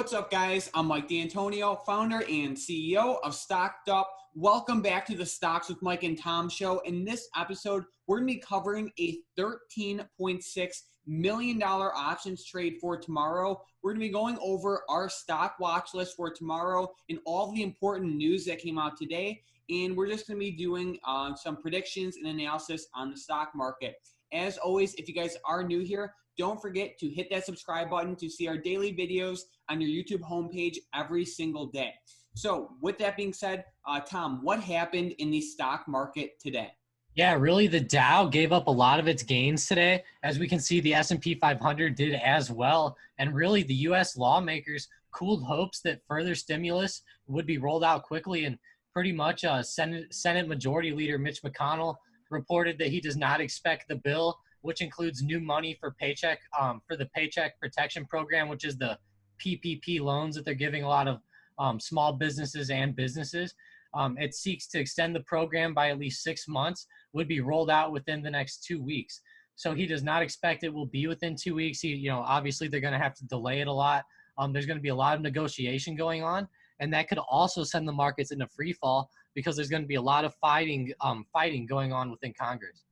What's up, guys? I'm Mike D'Antonio, founder and CEO of StockedUp. Welcome back to the Stocks with Mike and Tom show. In this episode, we're going to be covering a $13.6 million options trade for tomorrow. We're going to be going over our stock watch list for tomorrow and all the important news that came out today. And we're just going to be doing some predictions and analysis on the stock market. As always, if you guys are new here, don't forget to hit that subscribe button to see our daily videos on your YouTube homepage every single day. So with that being said, Tom, what happened in the stock market today? Yeah, really, the Dow gave up a lot of its gains today. As we can see, the S&P 500 did as well. And really, the U.S. lawmakers cooled hopes that further stimulus would be rolled out quickly. And pretty much Senate Majority Leader Mitch McConnell reported that he does not expect the bill, which includes new money for the Paycheck Protection Program, which is the PPP loans that they're giving a lot of small businesses and businesses. It seeks to extend the program by at least 6 months, would be rolled out within the next 2 weeks. So he does not expect it will be within 2 weeks. Obviously they're going to have to delay it a lot. There's going to be a lot of negotiation going on, and that could also send the markets into free fall because there's going to be a lot of fighting going on within Congress.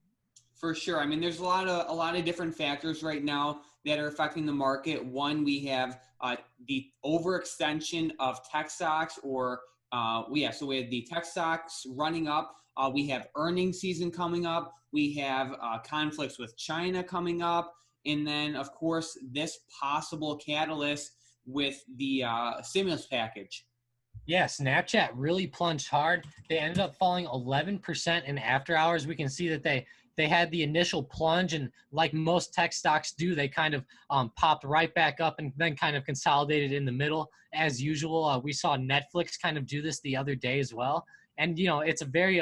For sure. I mean, there's a lot of different factors right now that are affecting the market. One, we have the overextension of tech stocks, so we have the tech stocks running up. We have earnings season coming up. We have conflicts with China coming up. And then, of course, this possible catalyst with the stimulus package. Yeah, Snapchat really plunged hard. They ended up falling 11% in after hours. We can see that they had the initial plunge, and like most tech stocks do, they kind of popped right back up and then kind of consolidated in the middle as usual. We saw Netflix kind of do this the other day as well. And, it's a very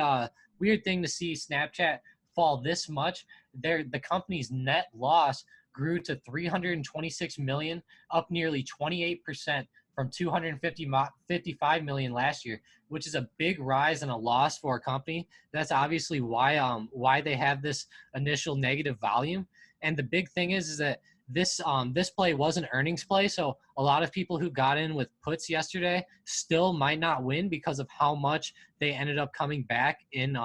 weird thing to see Snapchat fall this much. The company's net loss grew to $326 million, up nearly 28% from $255 million last year, which is a big rise in a loss for a company. That's obviously why they have this initial negative volume. And the big thing is that this play was an earnings play, so a lot of people who got in with puts yesterday still might not win because of how much they ended up coming back in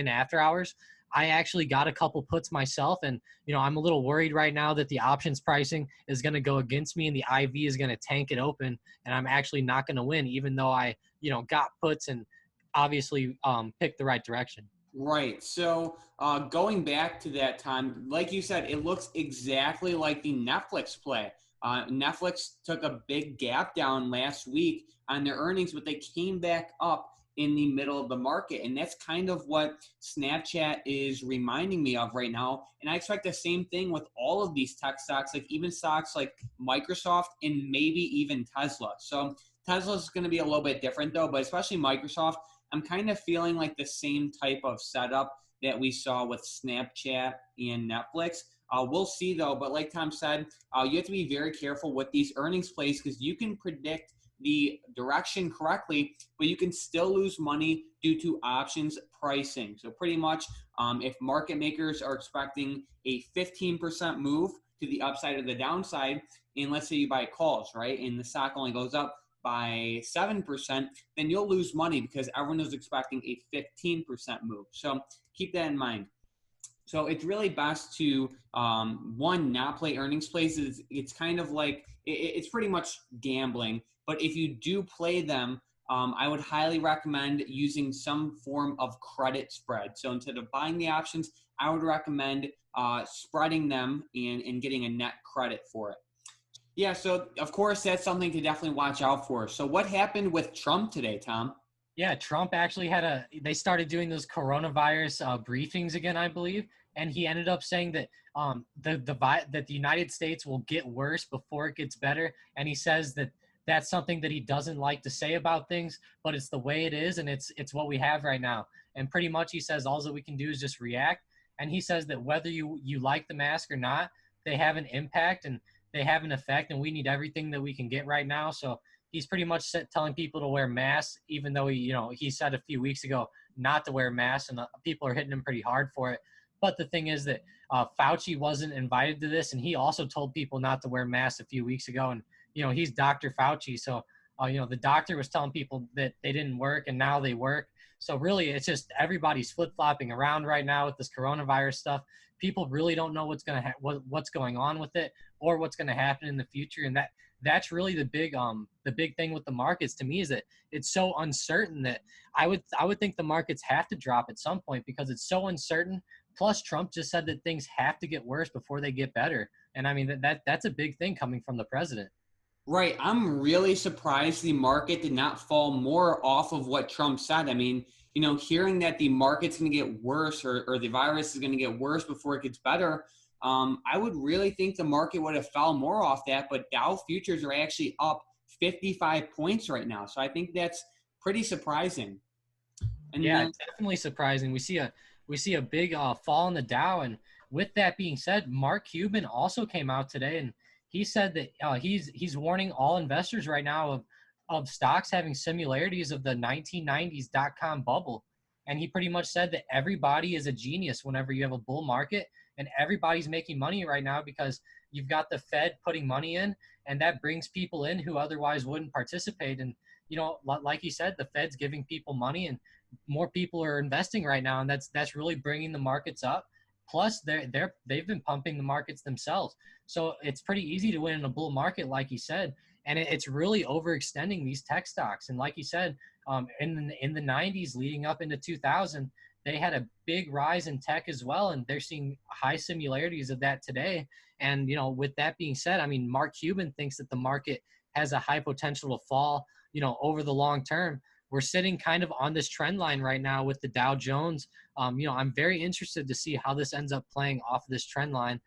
after hours. I actually got a couple puts myself, and I'm a little worried right now that the options pricing is going to go against me and the IV is going to tank it open, and I'm actually not going to win, even though I got puts and obviously picked the right direction. Right. So going back to that time, like you said, it looks exactly like the Netflix play. Netflix took a big gap down last week on their earnings, but they came back up in the middle of the market. And that's kind of what Snapchat is reminding me of right now. And I expect the same thing with all of these tech stocks, like even stocks like Microsoft and maybe even Tesla. So Tesla is going to be a little bit different though, but especially Microsoft, I'm kind of feeling like the same type of setup that we saw with Snapchat and Netflix. We'll see though, but like Tom said, you have to be very careful with these earnings plays because you can predict the direction correctly, but you can still lose money due to options pricing. So pretty much if market makers are expecting a 15% move to the upside or the downside, and let's say you buy calls, right, and the stock only goes up by 7%, then you'll lose money because everyone is expecting a 15% move. So keep that in mind. So it's really best to, not play earnings plays. It's kind of like, it's pretty much gambling. But if you do play them, I would highly recommend using some form of credit spread. So instead of buying the options, I would recommend spreading them and getting a net credit for it. Yeah, so of course, that's something to definitely watch out for. So what happened with Trump today, Tom? Yeah, Trump actually they started doing those coronavirus briefings again, I believe. And he ended up saying that that the United States will get worse before it gets better. And he says that that's something that he doesn't like to say about things, but it's the way it is. And it's what we have right now. And pretty much he says all that we can do is just react. And he says that whether you like the mask or not, they have an impact and they have an effect. And we need everything that we can get right now. So he's pretty much telling people to wear masks, even though he said a few weeks ago not to wear masks, and people are hitting him pretty hard for it. But the thing is that Fauci wasn't invited to this, and he also told people not to wear masks a few weeks ago, and he's Dr. Fauci. So, the doctor was telling people that they didn't work and now they work. So really, it's just everybody's flip-flopping around right now with this coronavirus stuff. People really don't know what's going on with it or what's going to happen in the future. And that's really the big thing with the markets to me, is that it's so uncertain that I would think the markets have to drop at some point because it's so uncertain. Plus, Trump just said that things have to get worse before they get better. And I mean, that's a big thing coming from the president. Right. I'm really surprised the market did not fall more off of what Trump said. I mean, hearing that the market's going to get worse, or the virus is going to get worse before it gets better, I would really think the market would have fell more off that. But Dow futures are actually up 55 points right now. So I think that's pretty surprising. And Yeah, then, it's definitely surprising. We see a big fall in the Dow, and with that being said, Mark Cuban also came out today, and he said that he's warning all investors right now of stocks having similarities of the 1990s dot-com bubble, and he pretty much said that everybody is a genius whenever you have a bull market, and everybody's making money right now because you've got the Fed putting money in, and that brings people in who otherwise wouldn't participate. And like you said, the Fed's giving people money, and more people are investing right now, and that's really bringing the markets up. Plus, they've been pumping the markets themselves, so it's pretty easy to win in a bull market, like you said, and it's really overextending these tech stocks. And like you said, in the 90s leading up into 2000, they had a big rise in tech as well, and they're seeing high similarities of that today. And with that being said, I mean, Mark Cuban thinks that the market has a high potential to fall, over the long term. We're sitting kind of on this trend line right now with the Dow Jones. I'm very interested to see how this ends up playing off of this trend line,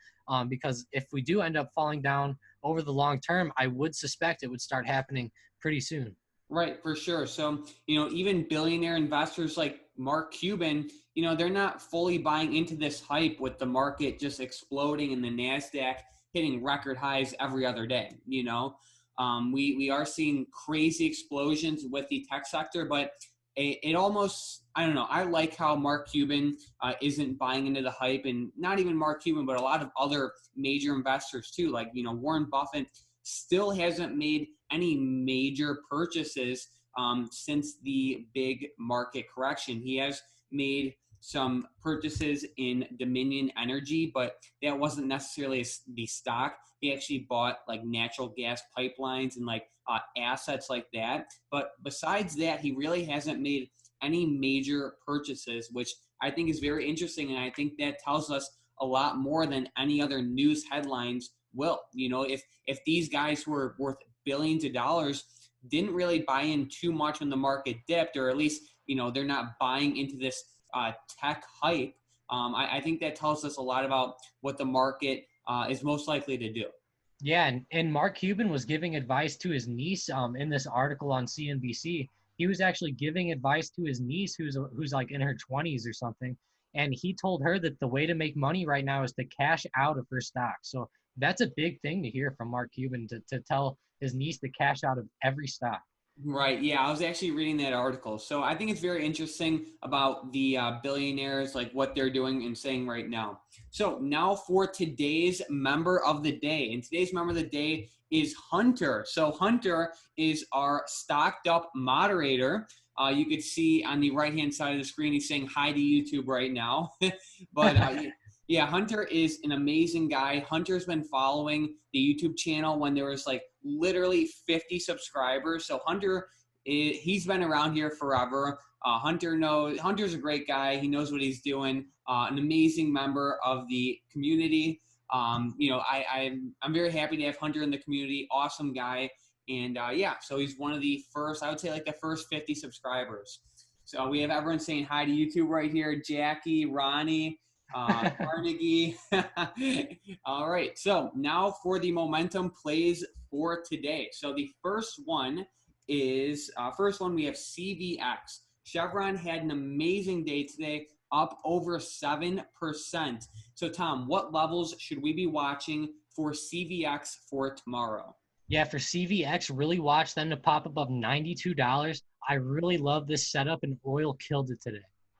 because if we do end up falling down over the long term, I would suspect it would start happening pretty soon. right, for sure. So, even billionaire investors like Mark Cuban, they're not fully buying into this hype with the market just exploding and the NASDAQ hitting record highs every other day. We are seeing crazy explosions with the tech sector, but it almost, I don't know. I like how Mark Cuban isn't buying into the hype, and not even Mark Cuban, but a lot of other major investors too. Like, Warren Buffett still hasn't made any major purchases since the big market correction. He has made some purchases in Dominion Energy, but that wasn't necessarily the stock. He actually bought like natural gas pipelines and like assets like that. But besides that, he really hasn't made any major purchases, which I think is very interesting. And I think that tells us a lot more than any other news headlines will. If these guys who are worth billions of dollars didn't really buy in too much when the market dipped, or at least, they're not buying into this tech hype, I think that tells us a lot about what the market is most likely to do. Yeah, and Mark Cuban was giving advice to his niece in this article on CNBC. He was actually giving advice to his niece who's like in her 20s or something, and he told her that the way to make money right now is to cash out of her stock. So that's a big thing to hear from Mark Cuban, to tell his niece to cash out of every stock. Right. Yeah, I was actually reading that article. So I think it's very interesting about the billionaires, like what they're doing and saying right now. So now for today's member of the day. And today's member of the day is Hunter. So Hunter is our Stocked Up moderator. You could see on the right-hand side of the screen, he's saying hi to YouTube right now. But yeah, Hunter is an amazing guy. Hunter's been following the YouTube channel when there was like literally 50 subscribers. So Hunter, he's been around here forever. Hunter's a great guy. He knows what he's doing. An amazing member of the community. I'm very happy to have Hunter in the community. Awesome guy. And yeah, so he's one of the first, I would say like the first 50 subscribers. So we have everyone saying hi to YouTube right here. Jackie, Ronnie, Carnegie. All right. So now for the momentum plays for today. So the first one is we have CVX. Chevron had an amazing day today, up over 7%. So Tom, what levels should we be watching for CVX for tomorrow? Yeah, for CVX, really watch them to pop above $92. I really love this setup, and oil killed it today.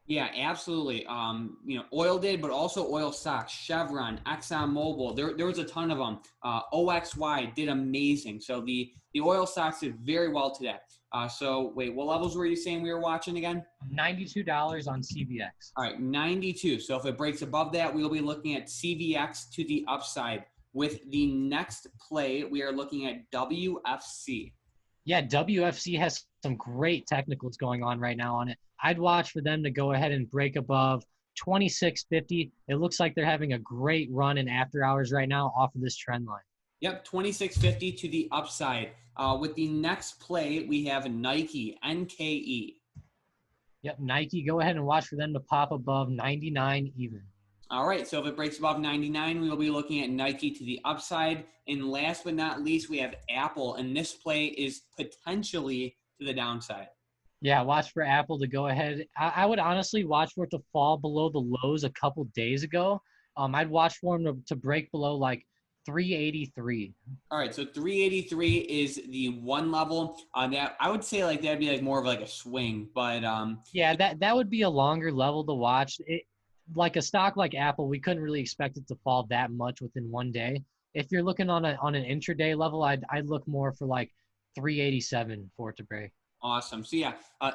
Yeah, absolutely. Oil did, but also oil stocks, Chevron, ExxonMobil. There was a ton of them. OXY did amazing. So the oil stocks did very well today. So wait, what levels were you saying we were watching again? $92 on CVX. All right, 92. So if it breaks above that, we'll be looking at CVX to the upside. With the next play, we are looking at WFC. Yeah, WFC has some great technicals going on right now on it. I'd watch for them to go ahead and break above 2650. It looks like they're having a great run in after hours right now off of this trend line. Yep, 2650 to the upside. With the next play, we have Nike, NKE. Yep, Nike, go ahead and watch for them to pop above 99 even. All right, so if it breaks above 99, we will be looking at Nike to the upside. And last but not least, we have Apple, and this play is potentially to the downside. Yeah, watch for Apple to go ahead. I would honestly watch for it to fall below the lows a couple days ago. I'd watch for them to break below like 383. All right, so 383 is the one level that I would say like that'd be like more of like a swing, but Yeah, that would be a longer level to watch. Like a stock like Apple, we couldn't really expect it to fall that much within one day. If you're looking on an intraday level, I'd look more for like 387 for it to break. awesome. So yeah,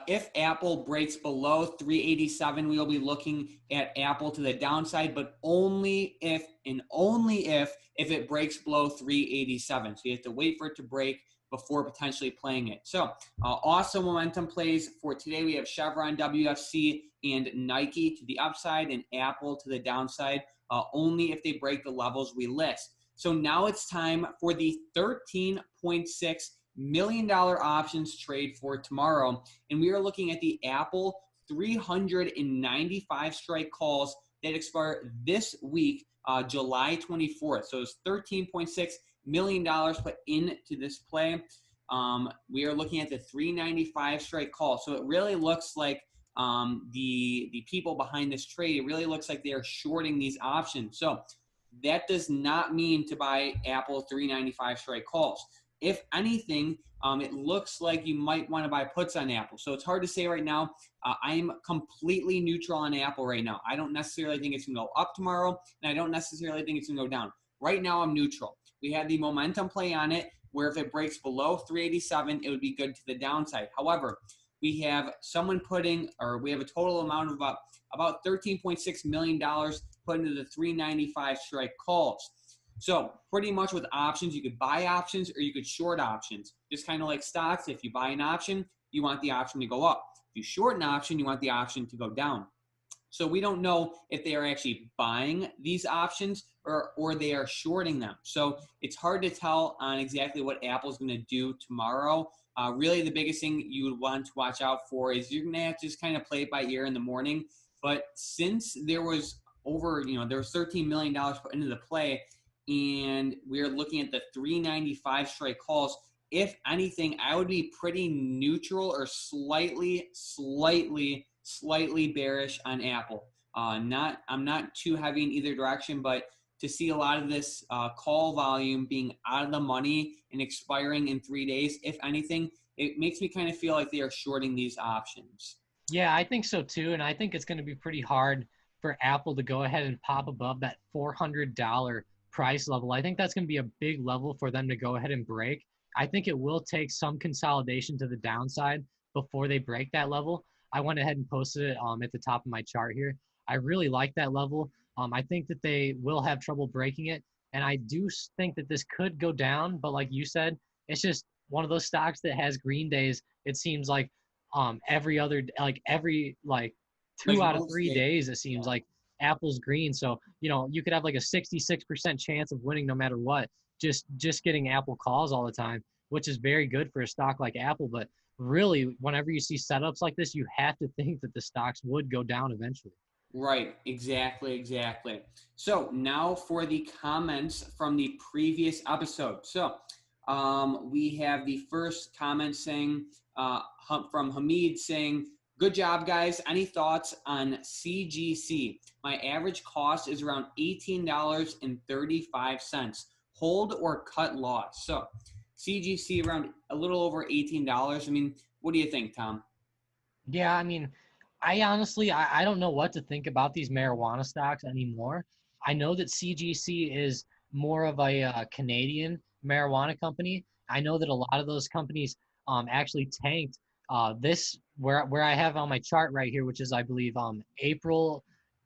if Apple breaks below 387, we will be looking at Apple to the downside, but only if and only if it breaks below 387. So you have to wait for it to break before potentially playing it. So awesome momentum plays for today. We have Chevron, WFC, and Nike to the upside, and Apple to the downside. Only if they break the levels we list. So now it's time for the 13.6 million-dollar options trade for tomorrow. And we are looking at the Apple 395 strike calls that expire this week, July 24th. So it's $13.6 million put into this play. We are looking at the 395 strike call. So it really looks like the people behind this trade, it really looks like they are shorting these options. So that does not mean to buy Apple 395 strike calls. If anything, it looks like you might want to buy puts on Apple. So it's hard to say right now. I am completely neutral on Apple right now. I don't necessarily think it's going to go up tomorrow, and I don't necessarily think it's going to go down. Right now, I'm neutral. We had the momentum play on it, where if it breaks below 387, it would be good to the downside. However, we have we have a total amount of about $13.6 million put into the 395 strike calls. So pretty much with options, you could buy options or you could short options. Just kind of like stocks, if you buy an option, you want the option to go up. If you short an option, you want the option to go down. So we don't know if they are actually buying these options or they are shorting them. So it's hard to tell on exactly what Apple's going to do tomorrow. Really, the biggest thing you would want to watch out for is you're going to have to just kind of play it by ear in the morning. But since there was there was $13 million put into the play, and we're looking at the 395 strike calls, if anything, I would be pretty neutral or slightly bearish on Apple. I'm not too heavy in either direction, but to see a lot of this call volume being out of the money and expiring in 3 days, if anything, it makes me kind of feel like they are shorting these options. Yeah, I think so too. And I think it's going to be pretty hard for Apple to go ahead and pop above that $400 price level. I think that's going to be a big level for them to go ahead and break. I think it will take some consolidation to the downside before they break that level. I went ahead and posted it at the top of my chart here. I really like that level. I think that they will have trouble breaking it. And I do think that this could go down. But like you said, it's just one of those stocks that has green days. It seems like every Like 2 out of 3 days, it seems like Apple's green. So, you could have like a 66% chance of winning no matter what, just getting Apple calls all the time, which is very good for a stock like Apple. But really, whenever you see setups like this, you have to think that the stocks would go down eventually. Right, exactly. So now for the comments from the previous episode. So we have the first comment saying from Hamid saying, "Good job, guys. Any thoughts on CGC? My average cost is around $18.35. Hold or cut loss." So CGC around a little over $18. I mean, what do you think, Tom? Yeah, I mean, I honestly, I don't know what to think about these marijuana stocks anymore. I know that CGC is more of a Canadian marijuana company. I know that a lot of those companies actually tanked this where I have on my chart right here, which is I believe April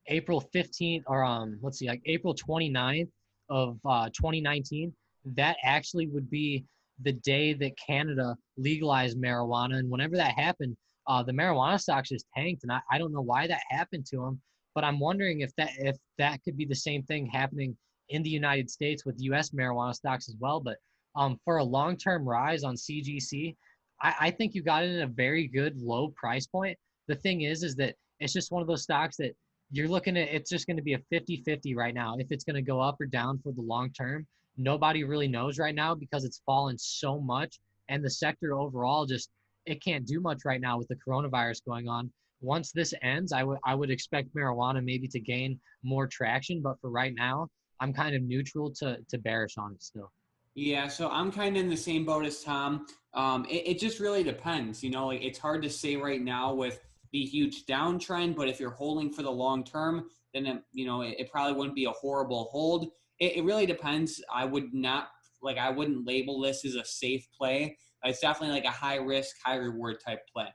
15th or let's see, like April 29th of 2019. That actually would be the day that Canada legalized marijuana, and whenever that happened, the marijuana stocks just tanked, and I don't know why that happened to them. But I'm wondering if that could be the same thing happening in the United States with U.S. marijuana stocks as well. But for a long-term rise on CGC, I think you got it at a very good low price point. The thing is that it's just one of those stocks that you're looking at. It's just going to be a 50-50 right now. If it's going to go up or down for the long term, nobody really knows right now because it's fallen so much, and the sector overall just it can't do much right now with the coronavirus going on. Once this ends, I would expect marijuana maybe to gain more traction, but for right now, I'm kind of neutral to bearish on it still. Yeah, so I'm kind of in the same boat as Tom. It just really depends. Like it's hard to say right now with the huge downtrend, but if you're holding for the long term, then it probably wouldn't be a horrible hold. It really depends. I wouldn't label this as a safe play. It's definitely like a high risk, high reward type play.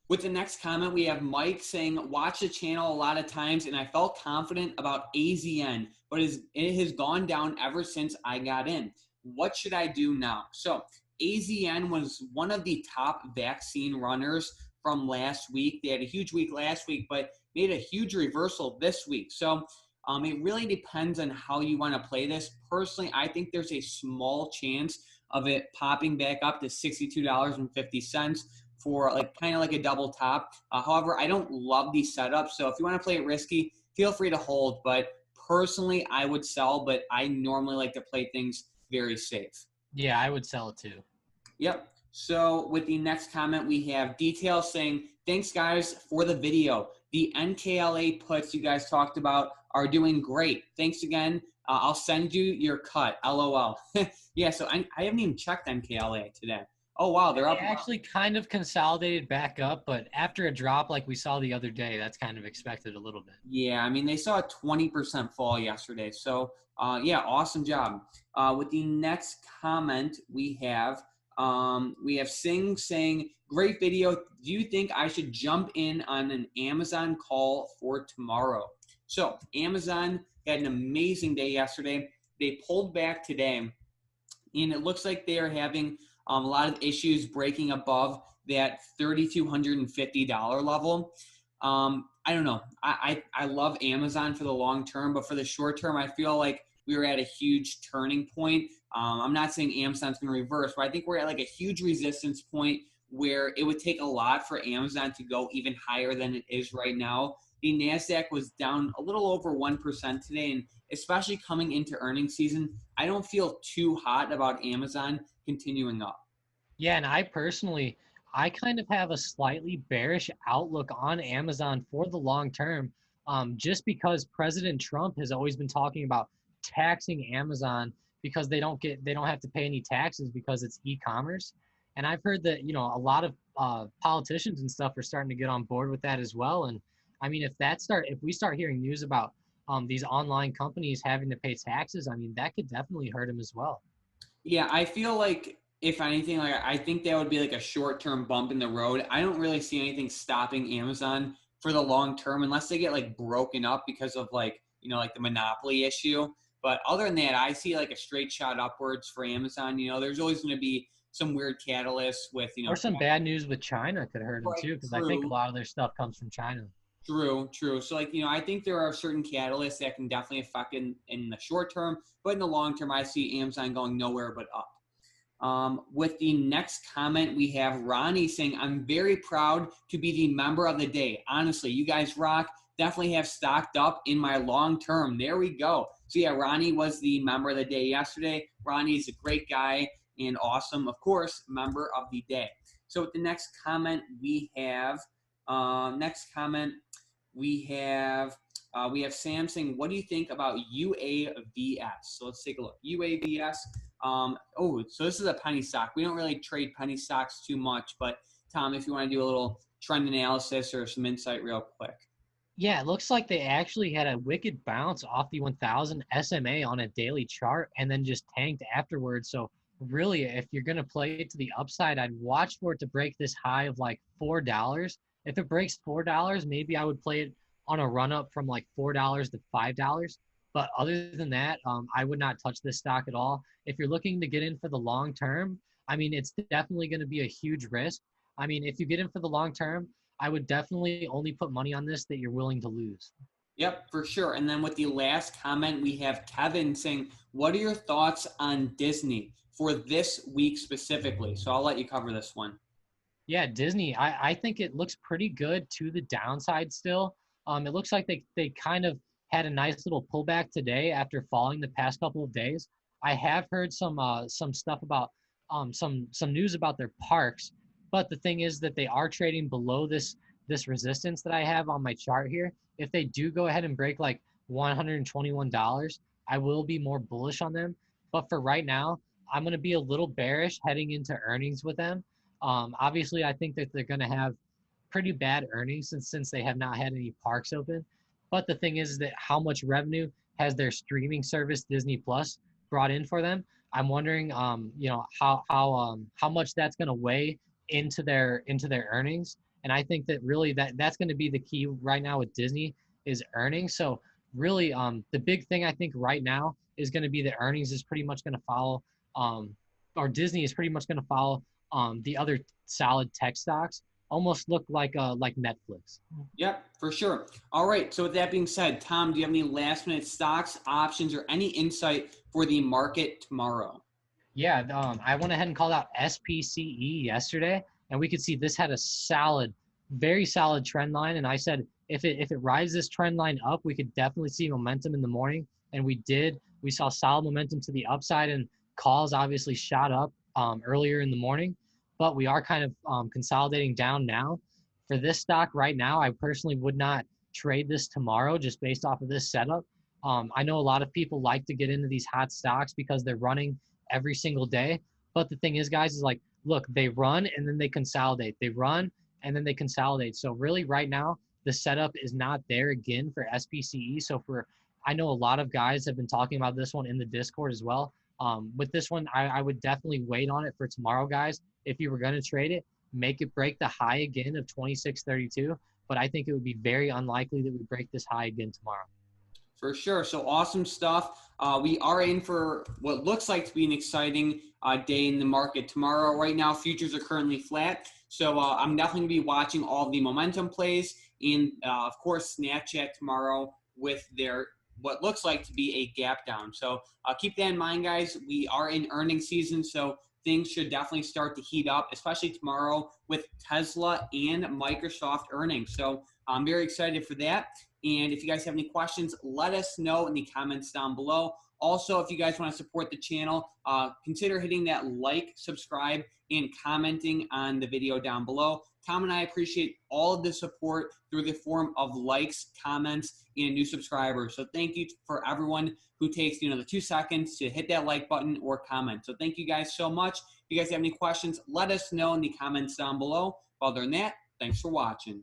With the next comment, we have Mike saying, watch the channel a lot of times, and I felt confident about AZN, but it has gone down ever since I got in. What should I do now? So AZN was one of the top vaccine runners from last week. They had a huge week last week, but made a huge reversal this week. So it really depends on how you want to play this. Personally, I think there's a small chance of it popping back up to $62.50 for like kind of like a double top. However, I don't love these setups. So if you want to play it risky, feel free to hold. But personally, I would sell, but I normally like to play things very safe. Yeah, I would sell it too. Yep. So with the next comment, we have details saying, thanks guys for the video. The NKLA puts you guys talked about are doing great. Thanks again. I'll send you your cut. LOL. Yeah, so I haven't even checked NKLA today. Oh, wow. They're They up. actually kind of consolidated back up, but after a drop like we saw the other day, that's kind of expected a little bit. Yeah, I mean, they saw a 20% fall yesterday. So, yeah, awesome job. With the next comment, we have Singh saying, great video. Do you think I should jump in on an Amazon call for tomorrow? So, Amazon had an amazing day yesterday. They pulled back today, and it looks like they are having a lot of issues breaking above that $3,250 level. I don't know. I love Amazon for the long term, but for the short term, I feel like we were at a huge turning point. I'm not saying Amazon's going to reverse, but I think we're at like a huge resistance point where it would take a lot for Amazon to go even higher than it is right now. The NASDAQ was down a little over 1% today, and especially coming into earnings season, I don't feel too hot about Amazon continuing up. Yeah, and I kind of have a slightly bearish outlook on Amazon for the long term, just because President Trump has always been talking about taxing Amazon because they don't have to pay any taxes because it's e-commerce. And I've heard that, a lot of politicians and stuff are starting to get on board with that as well. And I mean, if we start hearing news about these online companies having to pay taxes, I mean, that could definitely hurt them as well. Yeah, I feel like if anything, like I think that would be like a short-term bump in the road. I don't really see anything stopping Amazon for the long term unless they get like broken up because of like the monopoly issue. But other than that, I see like a straight shot upwards for Amazon. There's always going to be some weird catalysts with Or some bad news with China could hurt them too, because I think a true. lot of their stuff comes from China. True. So, I think there are certain catalysts that can definitely affect in the short term, but in the long term, I see Amazon going nowhere but up. With the next comment, we have Ronnie saying, I'm very proud to be the member of the day. Honestly, you guys rock. Definitely have stocked up in my long term. There we go. So, yeah, Ronnie was the member of the day yesterday. Ronnie is a great guy and awesome, of course, member of the day. So, with the next comment, we have Sam saying, what do you think about UAVS? So let's take a look. UAVS. So this is a penny stock. We don't really trade penny stocks too much, but Tom, if you want to do a little trend analysis or some insight real quick. Yeah, it looks like they actually had a wicked bounce off the 1000 SMA on a daily chart and then just tanked afterwards. So really, if you're going to play it to the upside, I'd watch for it to break this high of like $4. If it breaks $4, maybe I would play it on a run up from like $4 to $5. But other than that, I would not touch this stock at all. If you're looking to get in for the long term, I mean, it's definitely going to be a huge risk. I mean, if you get in for the long term, I would definitely only put money on this that you're willing to lose. Yep, for sure. And then with the last comment, we have Kevin saying, what are your thoughts on Disney for this week specifically? So I'll let you cover this one. Yeah, Disney, I think it looks pretty good to the downside still. It looks like they kind of had a nice little pullback today after falling the past couple of days. I have heard some stuff about some news about their parks, but the thing is that they are trading below this resistance that I have on my chart here. If they do go ahead and break like $121, I will be more bullish on them. But for right now, I'm going to be a little bearish heading into earnings with them. Obviously, I think that they're going to have pretty bad earnings since they have not had any parks open. But the thing is that how much revenue has their streaming service Disney Plus brought in for them? I'm wondering, how much that's going to weigh into their earnings. And I think that really that's going to be the key right now with Disney is earnings. So really, the big thing I think right now is going to be the earnings is pretty much going to follow, or Disney is pretty much going to follow the other solid tech stocks. Almost look like Netflix. Yep, for sure. All right. So with that being said, Tom, do you have any last minute stocks, options, or any insight for the market tomorrow? Yeah, I went ahead and called out SPCE yesterday, and we could see this had a solid, very solid trend line. And I said if it rides this trend line up, we could definitely see momentum in the morning, and we did. We saw solid momentum to the upside, and calls obviously shot up earlier in the morning, but we are kind of consolidating down now. For this stock right now, I personally would not trade this tomorrow just based off of this setup. I know a lot of people like to get into these hot stocks because they're running every single day. But the thing is, guys, is like, look, they run and then they consolidate. They run and then they consolidate. So really right now, the setup is not there again for SPCE. So I know a lot of guys have been talking about this one in the Discord as well. With this one, I would definitely wait on it for tomorrow, guys. If you were going to trade it, make it break the high again of 26.32. But I think it would be very unlikely that we break this high again tomorrow. For sure. So awesome stuff. We are in for what looks like to be an exciting day in the market tomorrow. Right now, futures are currently flat. So I'm definitely going to be watching all the momentum plays and, of course, Snapchat tomorrow with their what looks like to be a gap down. So keep that in mind, guys. We are in earnings season, so things should definitely start to heat up, especially tomorrow with Tesla and Microsoft earnings. So I'm very excited for that. And if you guys have any questions, let us know in the comments down below. Also, if you guys want to support the channel, consider hitting that like, subscribe, and commenting on the video down below. Tom and I appreciate all of the support through the form of likes, comments, and new subscribers. So thank you for everyone who takes the 2 seconds to hit that like button or comment. So thank you guys so much. If you guys have any questions, let us know in the comments down below. Other than that, thanks for watching.